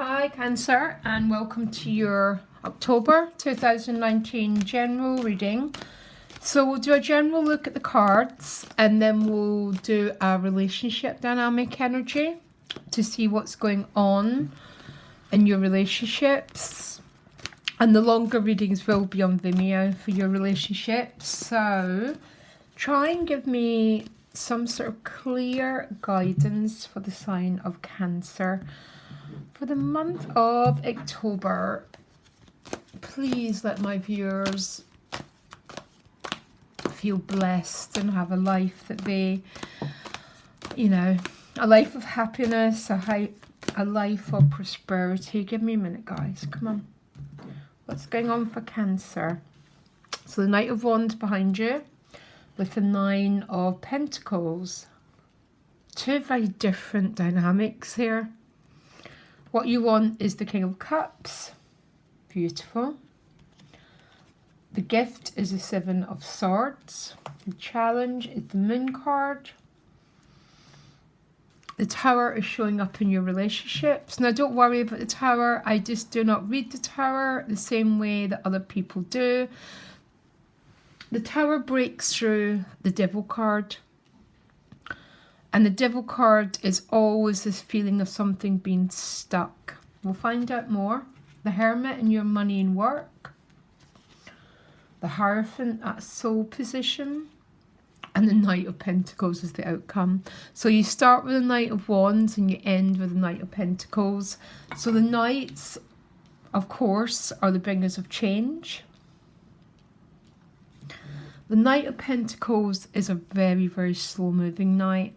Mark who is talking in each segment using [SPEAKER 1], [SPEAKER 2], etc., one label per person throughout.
[SPEAKER 1] Hi Cancer, and welcome to your October 2019 general reading. So we'll do a general look at the cards and then we'll do a relationship dynamic energy to see what's going on in your relationships. And the longer readings will be on Vimeo for your relationships. So try and give me some sort of clear guidance for the sign of Cancer. For the month of October, please let my viewers feel blessed and have a life that they, a life of happiness, a life of prosperity. Give me a minute, guys. Come on. What's going on for Cancer? So the Knight of Wands behind you with the Nine of Pentacles. Two very different dynamics here. What you want is the King of Cups. Beautiful. The gift is the Seven of Swords. The challenge is the Moon card. The Tower is showing up in your relationships. Now don't worry about the Tower. I just do not read the Tower the same way that other people do. The Tower breaks through the Devil card. And the Devil card is always this feeling of something being stuck. We'll find out more. The Hermit in your money and work. The Hierophant at soul position. And the Knight of Pentacles is the outcome. So you start with the Knight of Wands and you end with the Knight of Pentacles. So the Knights, of course, are the bringers of change. The Knight of Pentacles is a very, very slow moving knight.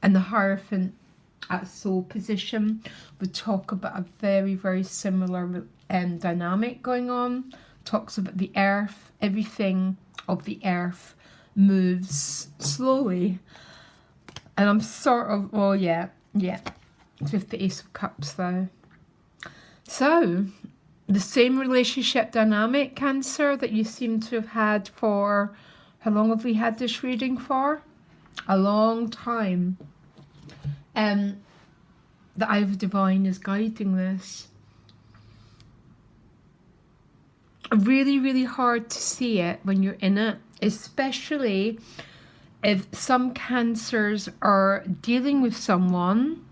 [SPEAKER 1] And the Hierophant at soul position would talk about a very, very similar dynamic going on. Talks about the earth. Everything of the earth moves slowly. And I'm sort of, oh yeah. It's with the Ace of Cups though. So, the same relationship dynamic, Cancer, that you seem to have had for, how long have we had this reading for? A long time. The Eye of Divine is guiding this. Really, really hard to see it when you're in it, especially if some Cancers are dealing with someone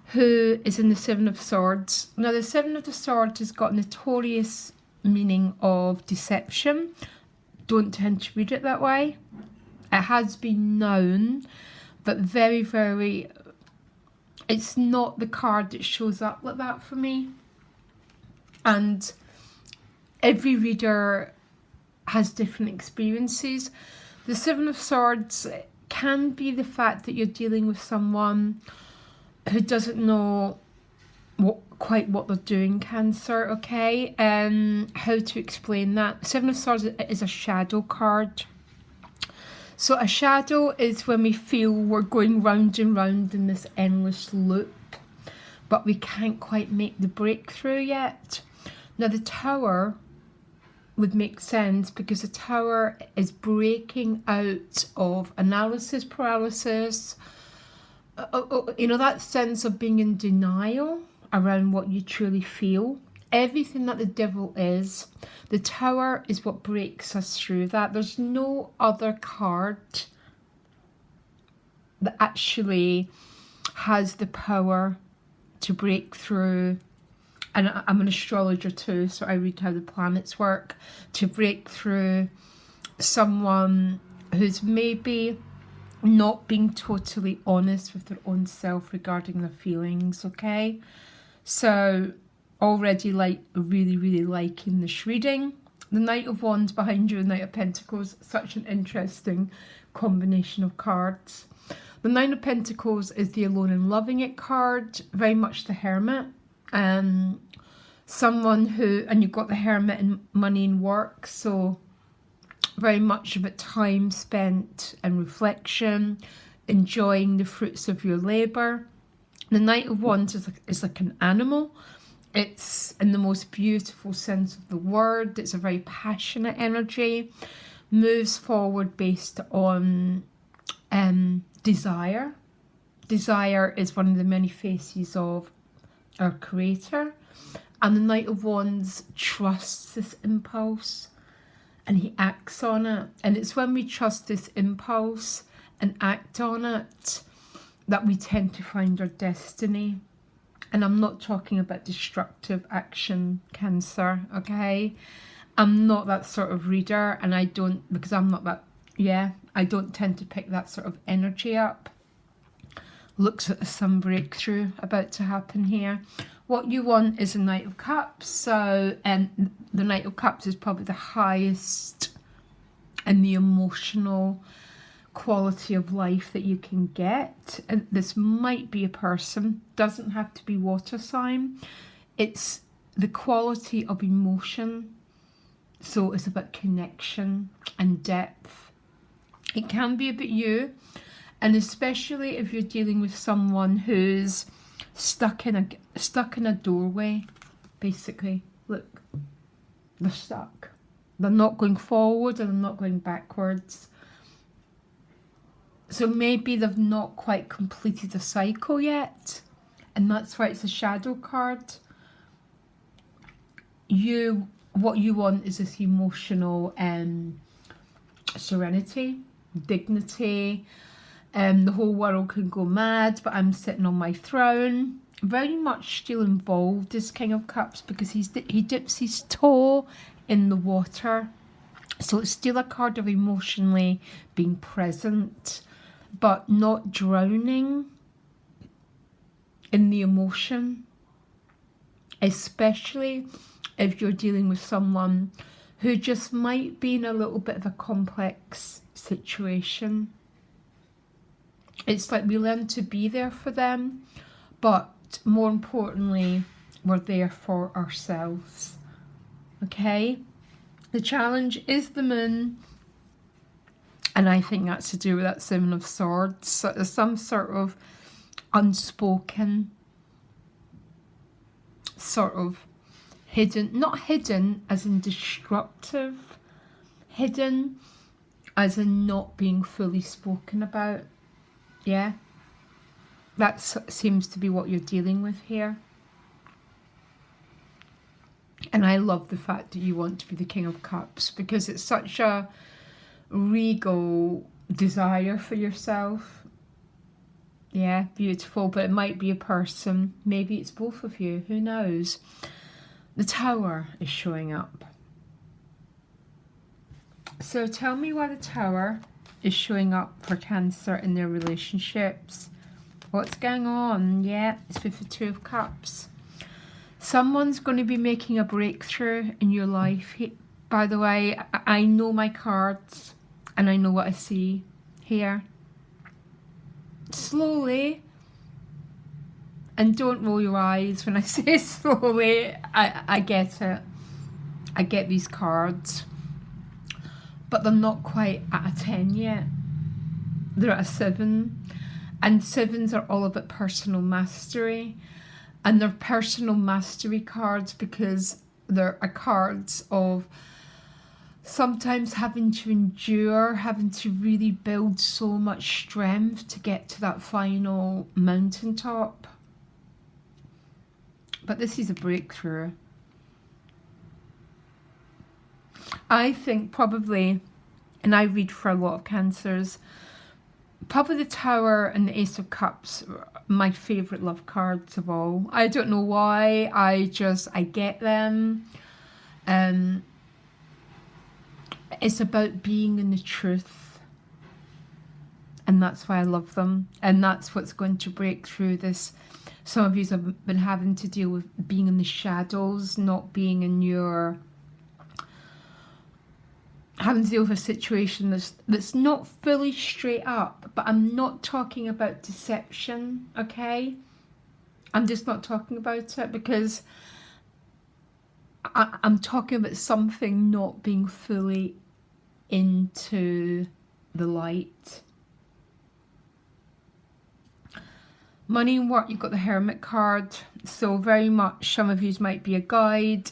[SPEAKER 1] who is in the Seven of Swords. Now, the Seven of the Swords has got notorious meaning of deception. Don't tend to read it that way. It has been known, but very, very, it's not the card that shows up like that for me. And every reader has different experiences. The Seven of Swords can be the fact that you're dealing with someone who doesn't know quite what they're doing, Cancer, okay? How to explain that? Seven of Swords is a shadow card. So a shadow is when we feel we're going round and round in this endless loop, but we can't quite make the breakthrough yet. Now the Tower would make sense because the Tower is breaking out of analysis paralysis, that sense of being in denial around what you truly feel. Everything that the Devil is, the Tower is what breaks us through that. There's no other card that actually has the power to break through. And I'm an astrologer too, so I read how the planets work. To break through someone who's maybe not being totally honest with their own self regarding their feelings, okay? So already really liking this reading. The Knight of Wands behind you and Knight of Pentacles, such an interesting combination of cards. The Nine of Pentacles is the Alone and Loving It card, very much the Hermit. Someone who, and you've got the Hermit in money and work, so very much about time spent and reflection, enjoying the fruits of your labour. The Knight of Wands is like an animal. It's in the most beautiful sense of the word. It's a very passionate energy, moves forward based on desire. Desire is one of the many faces of our creator. And the Knight of Wands trusts this impulse and he acts on it. And it's when we trust this impulse and act on it that we tend to find our destiny. And I'm not talking about destructive action, Cancer, okay? I'm not that sort of reader, and I don't, because I'm not that, I don't tend to pick that sort of energy up. Looks like some breakthrough about to happen here. What you want is a Knight of Cups. So the Knight of Cups is probably the highest in the emotional quality of life that you can get. And this might be a person, doesn't have to be water sign. It's the quality of emotion. So it's about connection and depth. It can be about you. And especially if you're dealing with someone who's stuck in a doorway, basically. Look, they're stuck. They're not going forward and they're not going backwards. So maybe they've not quite completed a cycle yet, and that's why it's a shadow card. What you want is this emotional serenity, dignity. The whole world can go mad, but I'm sitting on my throne. Very much still involved, this King of Cups, because he dips his toe in the water. So it's still a card of emotionally being present, but not drowning in the emotion. Especially if you're dealing with someone who just might be in a little bit of a complex situation. It's like we learn to be there for them, but more importantly, we're there for ourselves. Okay? The challenge is the moon, and I think that's to do with that Seven of Swords. So there's some sort of unspoken, sort of hidden, not hidden as in destructive, hidden as in not being fully spoken about. Yeah, that seems to be what you're dealing with here. And I love the fact that you want to be the King of Cups, because it's such a regal desire for yourself. Yeah, beautiful. But it might be a person, maybe it's both of you, who knows. The Tower is showing up. So tell me why the Tower is showing up for Cancer in their relationships. What's going on? Yeah, it's with the Two of Cups. Someone's going to be making a breakthrough in your life. By the way, I know my cards and I know what I see here. Slowly, and don't roll your eyes when I say slowly, I get it. I get these cards. But they're not quite at a 10 yet. They're at a 7. And 7s are all about personal mastery. And they're personal mastery cards because they're cards of sometimes having to endure, having to really build so much strength to get to that final mountaintop. But this is a breakthrough. I think probably, and I read for a lot of Cancers, probably the Tower and the Ace of Cups are my favourite love cards of all. I don't know why, I get them. It's about being in the truth. And that's why I love them. And that's what's going to break through this. Some of you have been having to deal with being in the shadows, not being in your... having to deal with a situation that's not fully straight up, but I'm not talking about deception, okay? I'm just not talking about it because I'm talking about something not being fully into the light. Money and work, you've got the Hermit card. So very much some of you might be a guide,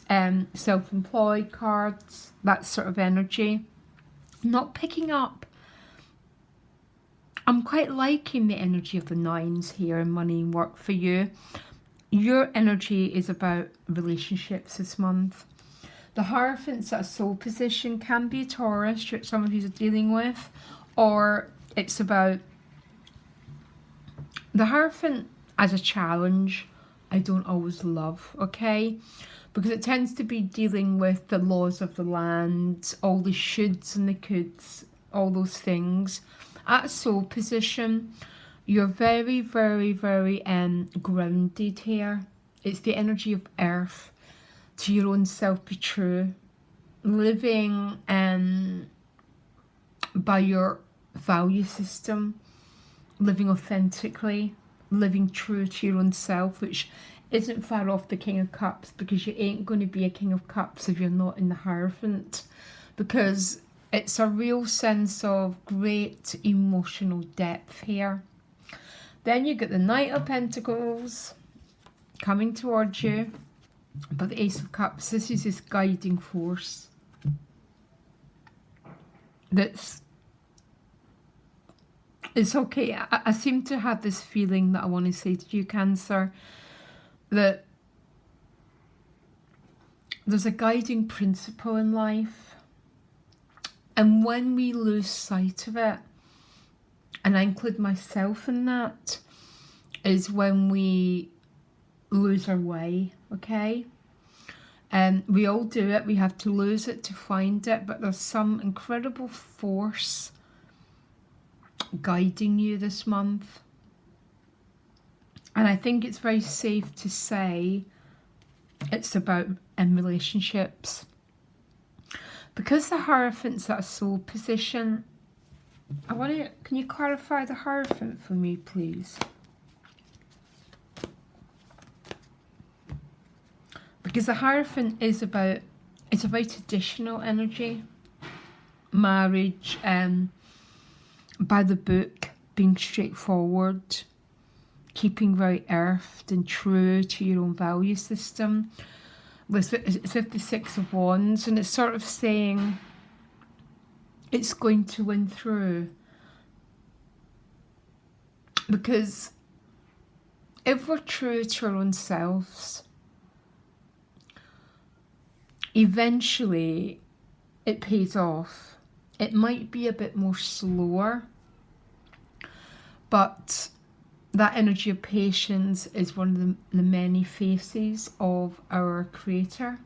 [SPEAKER 1] self-employed cards, that sort of energy. Not picking up. I'm quite liking the energy of the 9s here in money and work for you. your energy is about relationships this month. The Hierophant's at a soul position can be a Taurus, someone who's dealing with, or it's about the Hierophant as a challenge. I don't always love, okay? Because it tends to be dealing with the laws of the land, all the shoulds and the coulds, all those things. At a soul position, you're very, very, very grounded here. It's the energy of earth. To your own self, be true. Living by your value system. Living authentically. Living true to your own self, which isn't far off the King of Cups, because you ain't going to be a King of Cups if you're not in the Hierophant, because it's a real sense of great emotional depth here. Then you get the Knight of Pentacles coming towards you, but the Ace of Cups, this is this guiding force that's, it's okay. I seem to have this feeling that I want to say to you, Cancer, that there's a guiding principle in life, and when we lose sight of it, and I include myself in that, is when we lose our way, okay? And we all do it. We have to lose it to find it, but there's some incredible force guiding you this month. And I think it's very safe to say it's about relationships. Because the Hierophant's at a soul position, can you clarify the Hierophant for me, please? Because the Hierophant is about, it's a very traditional energy. Marriage, by the book, being straightforward, keeping very earthed and true to your own value system. It's with the Six of Wands, and it's sort of saying it's going to win through. Because if we're true to our own selves, eventually it pays off. It might be a bit more slower, but that energy of patience is one of the many faces of our Creator.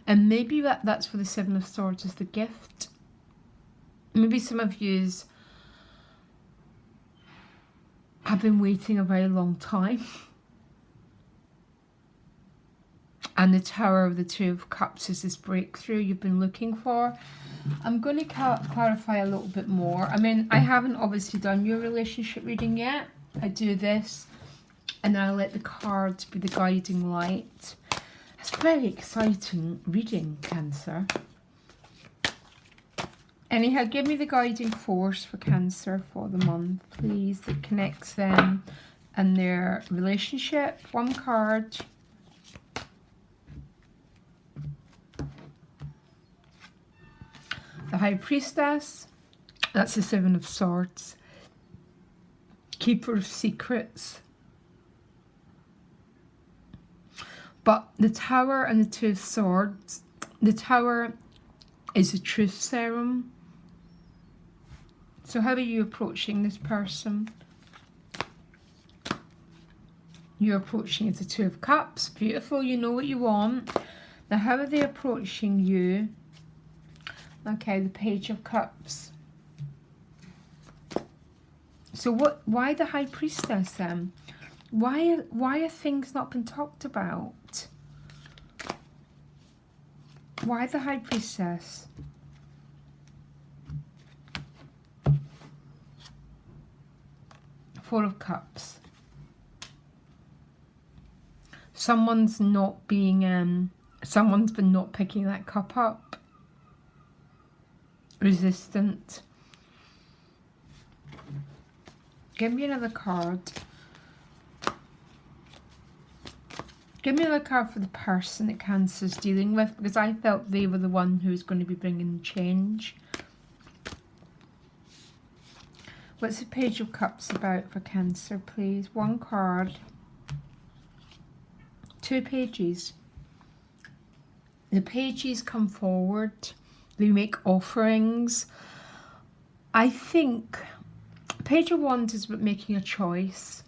[SPEAKER 1] And maybe that's for the Seven of Swords as the gift. Maybe some of yous have been waiting a very long time. And the Tower of the Two of Cups is this breakthrough you've been looking for. I'm going to clarify a little bit more. I mean, I haven't obviously done your relationship reading yet. I do this, and then I let the cards be the guiding light. It's very exciting reading, Cancer. Anyhow, give me the guiding force for Cancer for the month, please, that connects them and their relationship. One card. The High Priestess, that's the Seven of Swords. Keeper of Secrets. But the Tower and the Two of Swords, the Tower is a truth serum. So how are you approaching this person? You're approaching as the Two of Cups. Beautiful, you know what you want. Now how are they approaching you? Okay, the Page of Cups. So why the High Priestess then? Why are things not been talked about? Why the High Priestess? Four of Cups. Someone's been not picking that cup up. Resistant. Give me another card. Give me another card for the person that Cancer's dealing with, because I felt they were the one who was going to be bringing change. What's the Page of Cups about for Cancer, please? One card. 2 pages. The pages come forward. They make offerings. I think Page of Wands is about making a choice.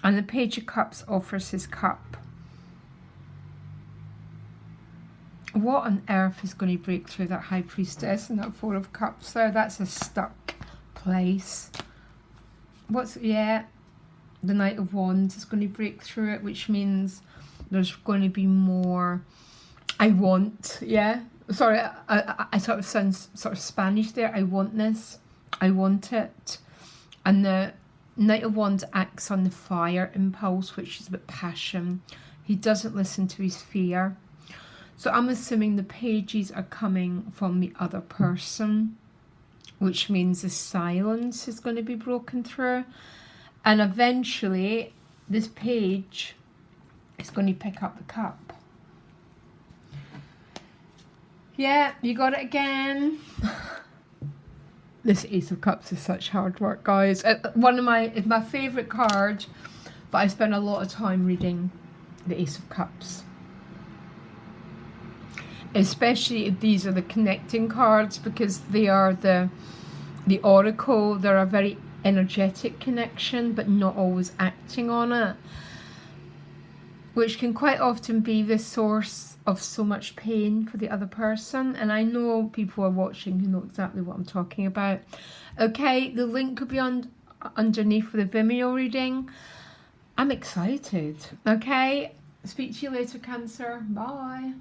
[SPEAKER 1] And the Page of Cups offers his cup. What on earth is going to break through that High Priestess and that Four of Cups there? That's a stuck place. The Knight of Wands is going to break through it, which means there's going to be more sorry, I sort of sound sort of Spanish there. I want this, I want it. And the Knight of Wands acts on the fire impulse, which is about passion. He doesn't listen to his fear. So I'm assuming the pages are coming from the other person, which means the silence is going to be broken through. And eventually this page is going to pick up the cup. Yeah, you got it again. This Ace of Cups is such hard work, guys. It's my favourite card, but I spend a lot of time reading the Ace of Cups. Especially if these are the connecting cards, because they are the oracle. They're a very energetic connection, but not always acting on it, which can quite often be the source of so much pain for the other person. And I know people are watching who know exactly what I'm talking about. Okay, the link could be underneath for the Vimeo reading. I'm excited. Okay, speak to you later, Cancer. Bye.